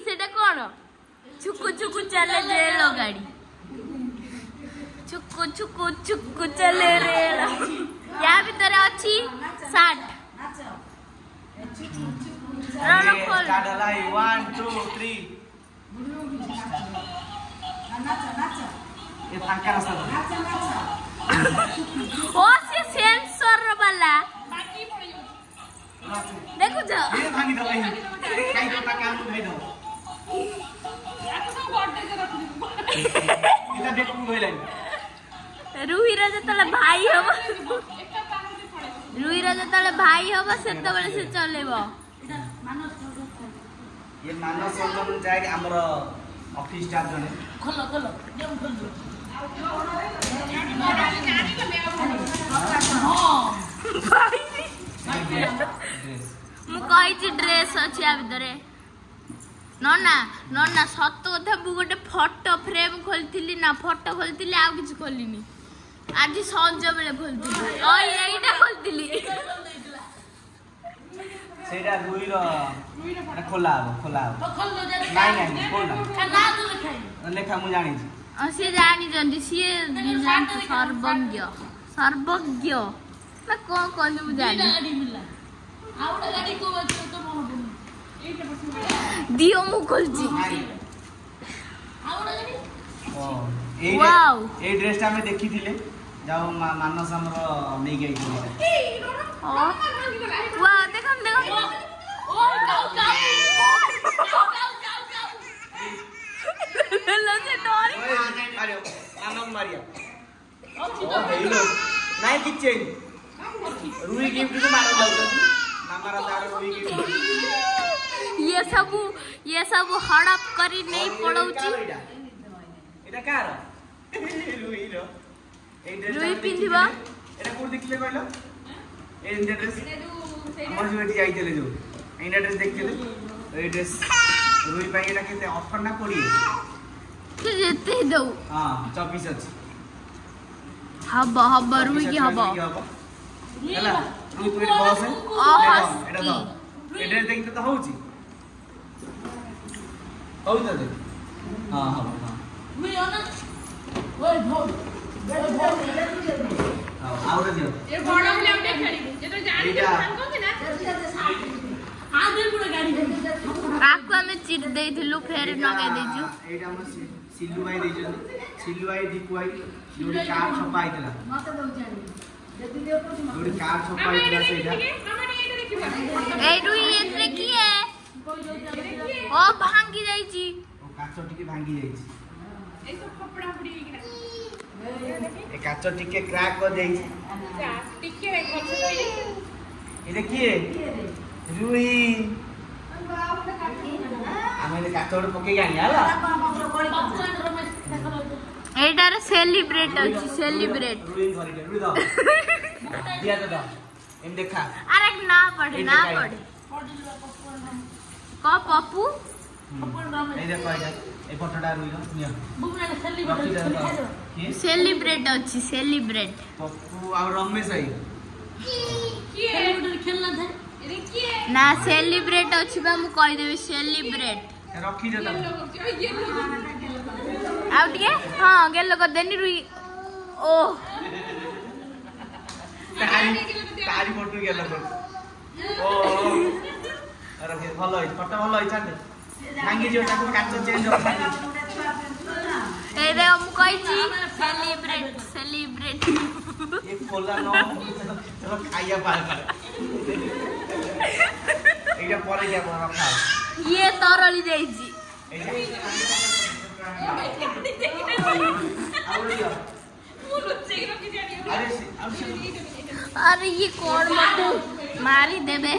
सेटा कौन छुकु छुकु चले रेल गाड़ी छुकु छुकु छुकु चले रेल या भीतर अच्छी 60 स्टार्ट होला 1 2 3 ये फांका रास्ता ओ से सेंसर वाला देखो जा ये भांगी दो भाई काई तो काम भाई दो याको सब बर्थडे से रख दी इता देखु गइलाइन रुही रा जतले भाई हबो रुही रा जतले भाई हबो सेते बेले से चलेबो ये मानव संगम जाय हमर ऑफिस स्टाफ जने खोलो खोलो गेम खोल दो मु कहि ड्रेस अछि आ भीतरे नन्ना नन्ना सत्य कथा मु गोटे फोटो फ्रेम खोलथिली ना फोटो खोलथिली आ किछ खोलिनी आज संज बेले खोलथिली ओ एइटा खोलथिली सेटा रुई रो खोला खोल दो नहीं खोल ना ना तो लिखाई लेखा मु जानि छी से जानी जंदी से सर्वज्ञ सर्वज्ञ मैं कौन कौन मु जानी गाड़ी मिला आउटा गाड़ी को तो मन पड़नी एटा बस दियो मु खोलजी आउटा गाड़ी ओ वाओ ए ड्रेसटा में देखि थिले जाओ मानस हमरो नै गई छी वाह देखम देखम ओ गाओ लो से डोरी अरे मानम मारिया ओ हेलो नाही किचे रुई गिफ्ट को मारा जाऊ मामारा तार रुई गिफ्ट ये सब हड़प करी नहीं पड़ौची एटा कार रुई रो ए ड्रेस रुई पिंधिबा एटा कोड देखले कहलो ए ड्रेस हमर जो एटी आइतले जो एटा ड्रेस देखले ए ड्रेस रुई पाई एटा केते ऑफर ना पड़ी तू जेते दो हां 24 अछि हब रुई की हब ହେଲା रुई तू बॉस है एटा दो ए ड्रेस देखते तो होउची होउ त दे हां हां हां मी ओना ओए भोग आउरे दियो ए बड़ा वाला हमने खेली ये तो जानी के काम को ना हां दिल पूरा गाड़ी आपको हमें चिट देइथिलु फेर नगे देजु एटा हम सिल्लू भाई देजो सिल्लू भाई दीपू भाई जोडी कार छपा आइतला मत दउ जानी जदी देव को जोडी कार छपा आइतला सेटा हमने एटा देखिबा ए रुई एतरे की है ओ भांगी जाई छी ओ काचो टिके भांगी जाई छी ए सब कपड़ा पड़ी गई ए काचो टिके क्रैक कर जाई छी जा टिके रे खोल से कोई ए देखिए रुई आमे काचो पके गानी हला एटारे सेलिब्रेट अछि सेलिब्रेट रुई दो दिया दो एम देखा अरे ना पढ़े क पप्पू ए देखो ए फोटोटा रुई रो निया बुमना सेलिब्रेट के सेलिब्रेट अछि सेलिब्रेट पप्पू और रमेश भाई सेलिब्रेट खेलना था अरे की ना सेलिब्रेट अछि बा मु कहि देबे सेलिब्रेट रखी दे तब आउ टिके हां गेलो कर देनी रुई ओ तारी फोटो गेलो कर ओ रखे भलो है फोटो भलो है छाड़ भांगी जो ताको काचो चेंज हो ए रे हम कहि छी सेलिब्रेट एक खोला नो चलो खाइया पार कर एटा परे क्या रखा ये तरली जाई छी अरे ये कौन मत मारी देबे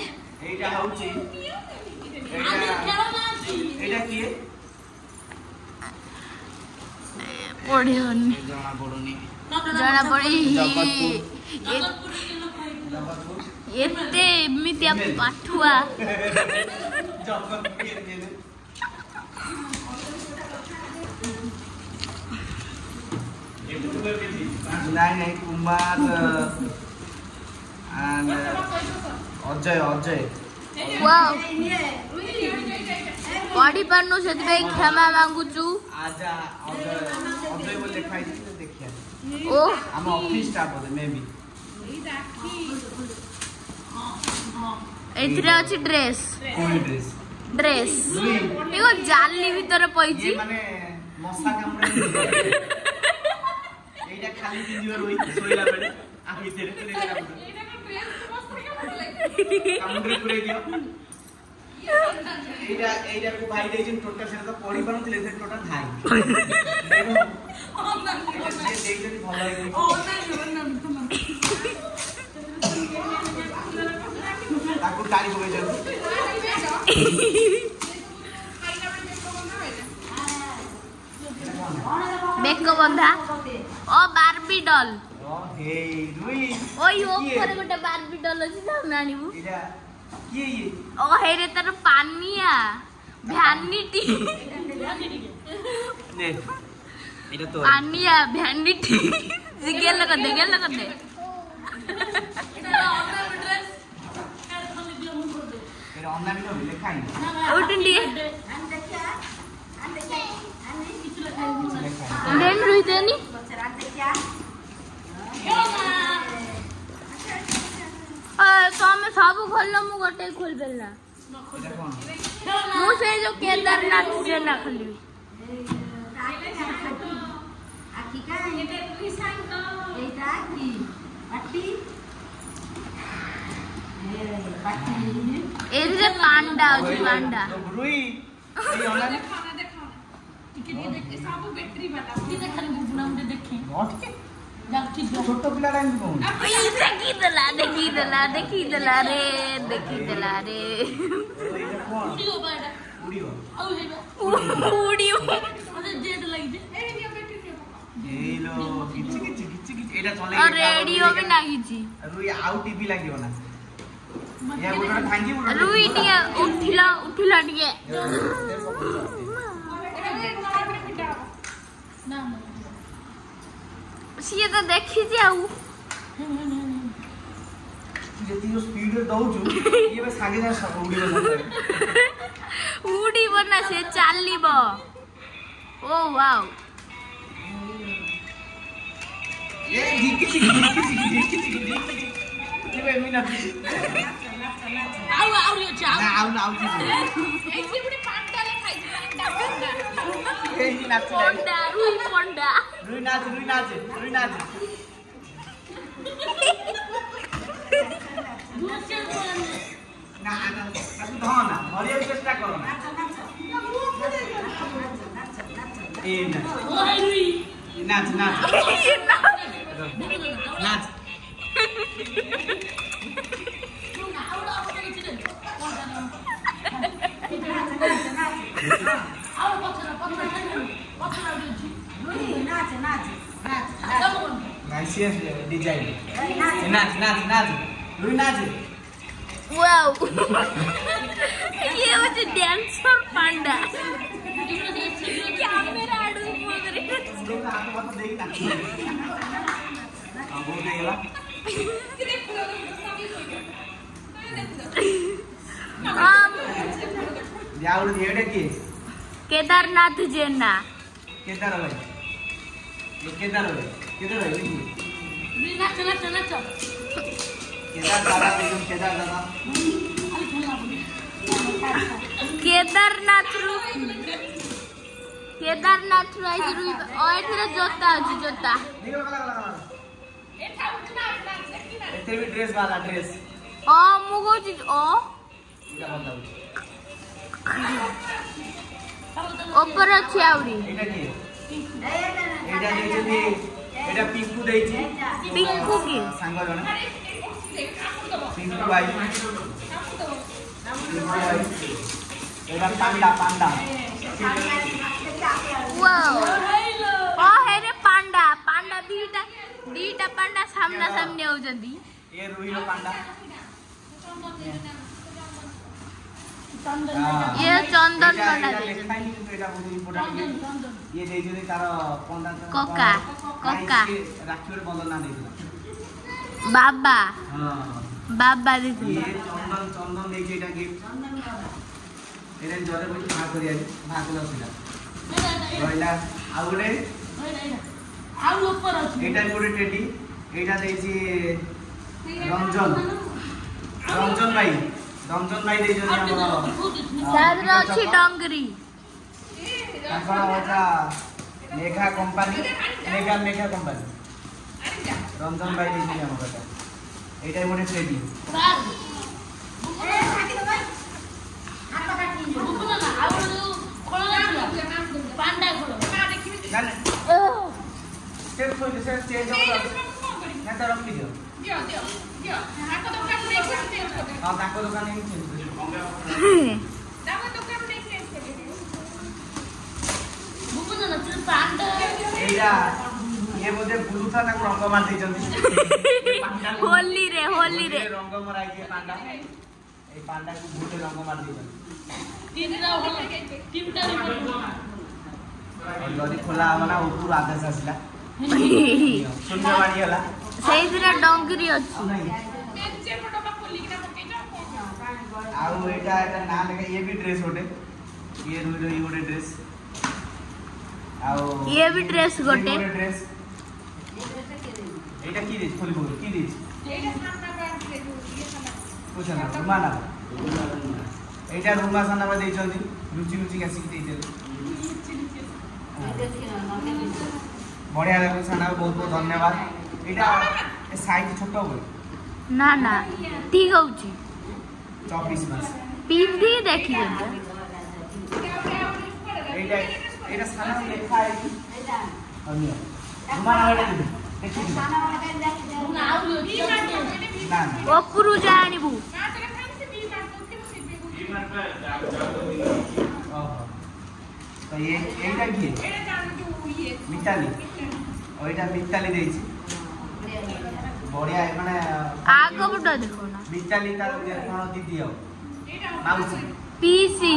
एटा होची एटा की पढ़ियोनी जना पड़ी एते एमितिया पाठुआ नहीं कुमार एंड अजय वाओ पढ़ी पारनु से क्षमा मांगुचु आजा अजय बोल लिखा है देखिए ओ हम ऑफिस स्टाफ बोले मे बी एथरे अछि ड्रेस कोई ड्रेस ड्रेस एगो जाली भीतर पइछि ये माने मसा कामरे एटा खाली दियो रोई सोइला बेले आ भीतर कामरे पुरे दियो एटा को भाई देजिन टोटल से तो पढ़ी पानुथिले से टोटल धाई ये देइजन भलो है ताकू टारी हो जाऊ बेको बंधा ओ बार्बी डॉल ओ हे रुई ओई ओपर गोटे बार्बी डॉल अछि ना नानीबू एटा की ये ओ हे रे तर पानिया भ्यानिटी ने एटा तो पानिया भ्यानिटी गेल कर दे ऑनलाइन में लिखा है उठंडी देन रुइतेनी तमे सब खोल मु गोटे खोल बेलना मु से जो केदारनाथ से ना खोली एजे पांडा अछि पांडा रुई ये ऑनलाइन छोटो पिला टाइम कोन देखी दला रे उड़ियो एलो किछि एटा चले रेडियो भी लागिछि रुई आउ टीवी लागियो ना या गोटा भांगी रुई टिया उठिला टिके सिए तो देखी जाऊ जति यो स्पीड रे दउछु ये बे सागे जा उड़ी बना से चालिबो ओ वाओ ये दिक्कि ये बे मिना आउ यो चाउ ना आउ एसी बुडी पांडा ले खाइ पांडा ए ही नाच पंडा रुई नाच ना तू धना मरिया चेष्टा करो ना ए ना ओ हाय रुई नाच नाइस डिजाइन नाच रुई नाच वाओ ये मुझे डांसर पांडा कैमरा आडू बोल रे हाथ देख नाच अब हो गया यार येडे की केदारनाथ जेना केदार है नाच केदार दादा केदारनाथ रू आई रू ओएथरे जोता अछि जोता एते भी ड्रेस वाला ड्रेस ओ मुगो जी ओ इटा बताऊ ऊपर अछि आउरी एटा की एटा देछि एटा पिंकू देछि पिंकू की सांग जने पिंकू भाई एटा पांडा वाओ ओ हे रे पांडा दीटा पांडा सामना सामने हो जंदी ये रुईलो पांडा ये चंदन पांडा ये दे जे तार पंडा कोका राखी रे बंधन ना दे बाबा हां बाबा दे ये चंदन दे जे एटा गिफ्ट ଏରେ ଜରେ ବୋଇ ଭାଗ କରିଆନି ଭାଗ ଲସିଲା ରହିଲା ଆଉ ଗୋଟେ ଆଉ ଉପର ଅଛି ଏଇଟା ଗୋଟେ ଟେଡି ଏଇଟା ଦେଇଛି ରଞ୍ଜନ ଭାଇ ଦେଇଛନ୍ତି ଆମର ତାର ଅଛି ଡଙ୍ଗରି ତାଙ୍କର ଗୋଟେ ମେଘା କମ୍ପାନୀ ରଞ୍ଜନ ଭାଇ ଦେଇଛନ୍ତି ଆମ କଥା ଏଇଟା ଗୋଟେ ଟେଡି ये बोधे बुलूथा रंग मार होली रे रंग मराई पांडा पांडा को भूले रंग मार जदि खोला ना ऊपर आदेश आसला शून्यवाणी होला सेइदिरा डंगरी अछि आउ एटा ना लेके ये भी ड्रेस होटे ये रुइरो ये गोटे ड्रेस आउ ये भी ड्रेस गोटे ड्रेस एटा की देछ खोली बोल की देछ पूछना रुमाना एटा रुमा साना बा देछंती रुचि कासी देछंती बढ़िया लागो साना बहुत धन्यवाद एटा साइज छोट हो ना ठीक होउची 24 मास पिंदी देखि एटा साना लेखा है अन्य रुमाना वाला देखि ना ओपुरु जानिबु तो ये एटा की मिताली और एटा मिताली देछि बढ़िया माने आगो बडा देखो ना मिताली का कोन दीदी हो माउसी पीसी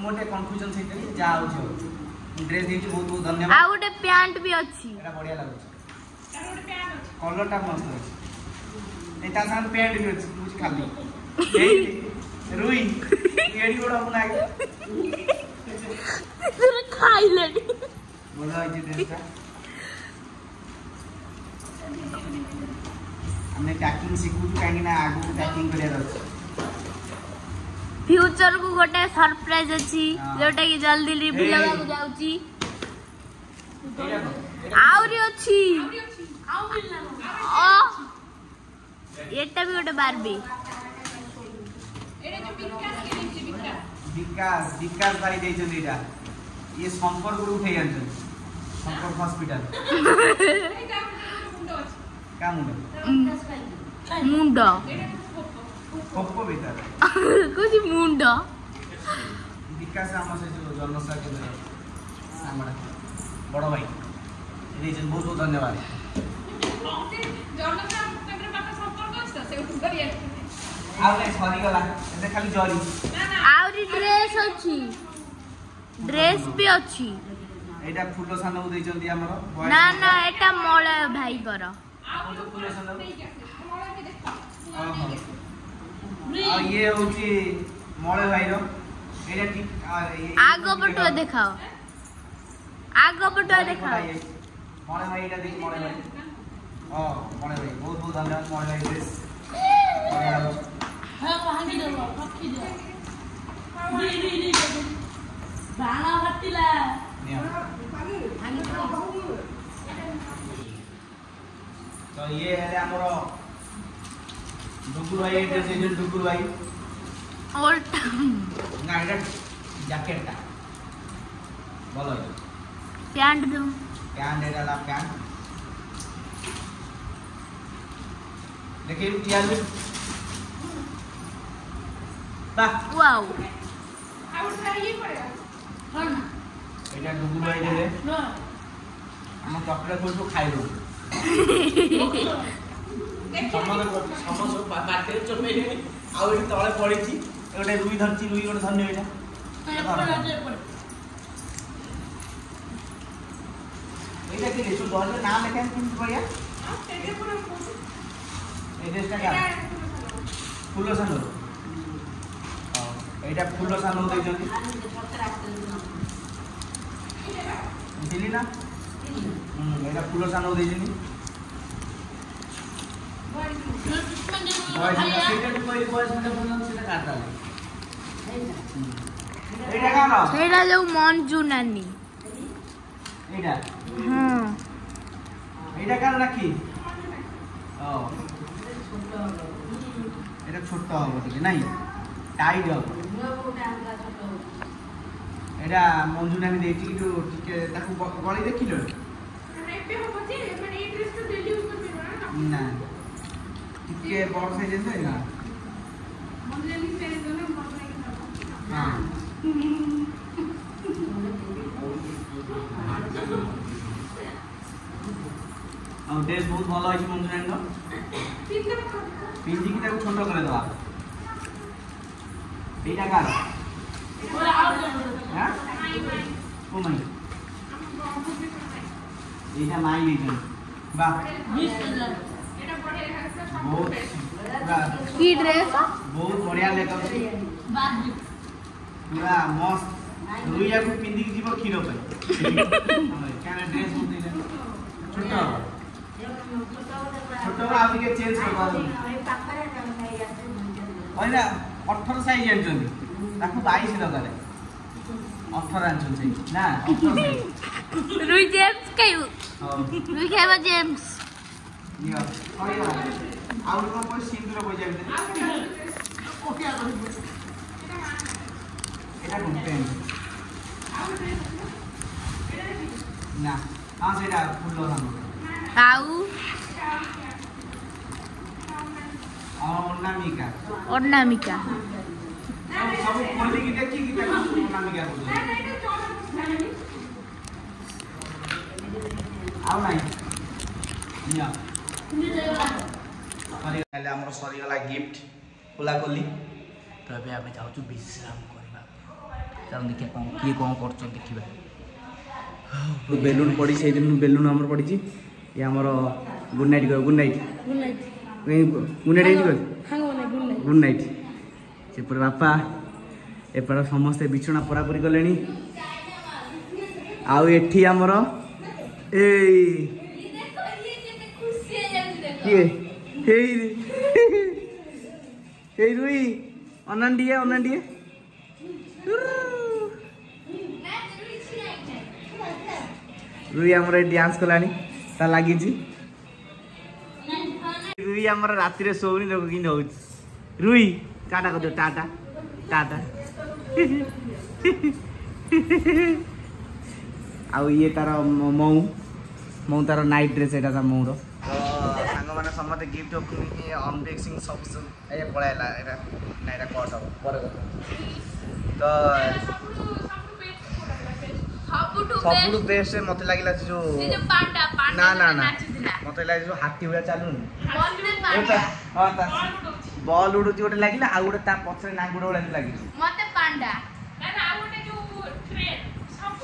मोटे कंफ्यूजन से जा हो ड्रेस देछि बहुत धन्यवाद आ गोटे पैंट भी अछि एटा बढ़िया लागो कलर टा मस्त है एटा सान पैंट भी अछि कुछ खाली रुई एडी बड़ अपना खाइले बोला है ड्रेसटा हमने पैकिंग सिखु काहे ना आगु पैकिंग करिया अछि फ्यूचर को गोटे सरप्राइज अछि जोटा कि जल्दी रिवील लगा को जाउची आउरी अछि आउ मिलना ओ एटा भी गोटे बारबी एरे जो विकास भाई देछन एटा ये संपर्क को उठे आनछन संपर्क हॉस्पिटल का मुंड पप्पो भीतर कुछ मुंड विकास आम से जो जन्मसा केंद्र हमरा बड़ भाई देछन बहुत बहुत धन्यवाद आउ नै छरी गला एते खाली जरी आउरी ड्रेस अछि ड्रेस भी अछि एटा फुलो सानो देछन्ती हमरो ना एटा मोळे भाई कर फुलो सानो आ ये होची मोळे भाई रो एटा ठीक आगो पटो देखाओ मोळे भाई एटा देख मोळे भाई मोळे भाई बहुत बहुत धन्यवाद मोळे भाई ड्रेस हां भांगी दो पक्की दो नी बाणा हटिला तो ये है हमरो डुगुर भाई ड्रेस है डुगुर भाई ओल्ड ना एटा जैकेटटा बोलो पैंट दो पैंट एटा ला पैंट देखिए टियालु बा वाओ आउट ये पड़ेगा हां ना एटा डुगुर भाई दे नो हम चॉकलेट को तो खाइ लो समझ बाटे चमेली आउ एटी तळे पड़ीची एटा रुई धरची रुई गोटे धन्य एटा एटा के ले तू दले नाम लेखन तुम बढ़िया ए ड्रेसटा क्या फुलो सन हां এইটা ফুল সানো ଦେଇଛନ୍ତି ବୁଝିଲି ନା ଏଇଟା ଫୁଲ ସାନ ଦେଇଛନ୍ତି ସେଇଟା ଯୋଉ ମଞ୍ଜୁ ନାନୀ ଏଇଟା ହଁ এইটা কার রাখি ও এটা ছোট হবে ঠিক নাই টাইট হবে এটা মঞ্জু নামি ଦେଇଛି কিন্তু ଟିକେ ତାକୁ ଗଳି ଦେଖିଲ ନା ଟିକେ ବড় ସାଇଜ ଅଛି ନା ହଁ ଆଉ ଡ୍ରେସ୍ ବହୁତ ଭଲ ଅଛି ମଞ୍ଜୁ ନାନୀର ପିନ୍ଧିକି ତାକୁ ଛୋଟ କରିଦେବା এইটা কার হ্যাঁ ও মাই এইটা মাই দিছেন বাহ বহুত কি ড্রেস ବହୁତ ବଢିଆ ଲେଖାଉଛି ପୁରା ମସ୍ତ ରୁଇଆକୁ ପିନ୍ଧିକି ଯିବ କ୍ଷୀର ପାଇଁ କାରଣ ଡ୍ରେସ୍ ବହୁତ ଦେଇଛନ୍ତି ଛୋଟ ଛୋଟ ଆଉ ଟିକେ ଚେଞ୍ଜ କରିଦେବା କହିଲା 18 ସାଇଜ ଆଣିଛନ୍ତି ତାକୁ 22 ଦରକାର 18 ଆଣିଛନ୍ତି ନା 18 ସାଇଜ रुई जेम्स खाइबु ହଁ रुई खाइबा जेम्स ନିଅ ସରିଗଲା ଆଉ କଣ ପଇ ସିନ୍ଦୁର ପଇସା ଭିତରେ এটা কোন পেন না হ্যাঁ সেটা ফুল লাগানো ଆଉ অনামিকা অর্ণামিকা সব কোন কি দেখি কি তাকে অনামিকা বলে ଆଉ নাই নিয়া সরিগলা ଆମର ସରିଗଲା ଗିଫ୍ଟ ଖୋଲା ଖୋଲି ତ ଏବେ ଆମେ ଯାଉଛୁ ବିଶ୍ରାମ କରିବା ଚାଲ ଦେଖିବା କ'ଣ କିଏ କ'ଣ କରୁଛନ୍ତି ଦେଖିବା ବେଲୁନ ପଡ଼ିଛି ସେଇଦିନ ବେଲୁନ ଆମର ପଡ଼ିଛି ଇଏ ଆମର ଗୁଡ୍ ନାଇଟ୍ କହିବ ଗୁଡ୍ ନାଇଟ୍ ଗୁଡ୍ ନାଇଟ୍ ହେଇଛି ଗୁଡ୍ ନାଇଟ୍ ସେପଟେ ବାପା ଏପଟେ ସମସ୍ତେ ବିଛଣା ପରାପରି କଲେଣି ଆଉ ଏଠି ଆମର ଏଇ କିଏ ହେଇ ରୁଇ ଅନାଣ୍ଡିଏ रुई आमर डांस कलानी ता लागिची रुई आमर राति रे सोनी लोग कि हो रुई टाटा कर दो टाटा टाटा आउ ये तार मऊ मऊ तार नाइट ड्रेस एटा ता मऊर तो सांग माने समते गिफ्ट ओपनिंग अनबॉक्सिंग सब ए पळायला एटा नाइटा कट हो पर तो सबुठु बेस्ट मते लागिला जो पांडा ना ना ना मते लागिला जो हाथी हुआ चालुन हां ता बॉल उडुची गोटे लागिला आ गोटे ता पछरे नांगुड वाला लागि मते पांडा ना आ गोटे जो ट्रेन सब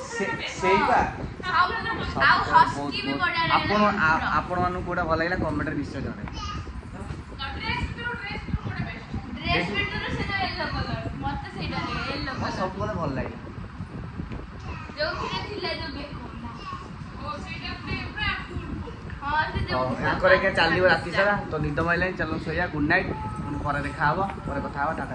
सेइबा आ हस्की भी बडा आपण आपण मानु कोडा भल लागिला कमेंट रे निश्चय जणे ड्रेस कोडे बेस्ट ड्रेस पिटर से जो येलो कलर मते सेटा येलो कलर सब कोडा भल लागि जो किने थिला जो बेको ओ सेटा पूरा फुल हां से जो करे के चालिबो राति सारा तो निद माइलाइन चलो सोया गुड नाइट पुनी पर देखा हबो पर कथा हबो टाटा।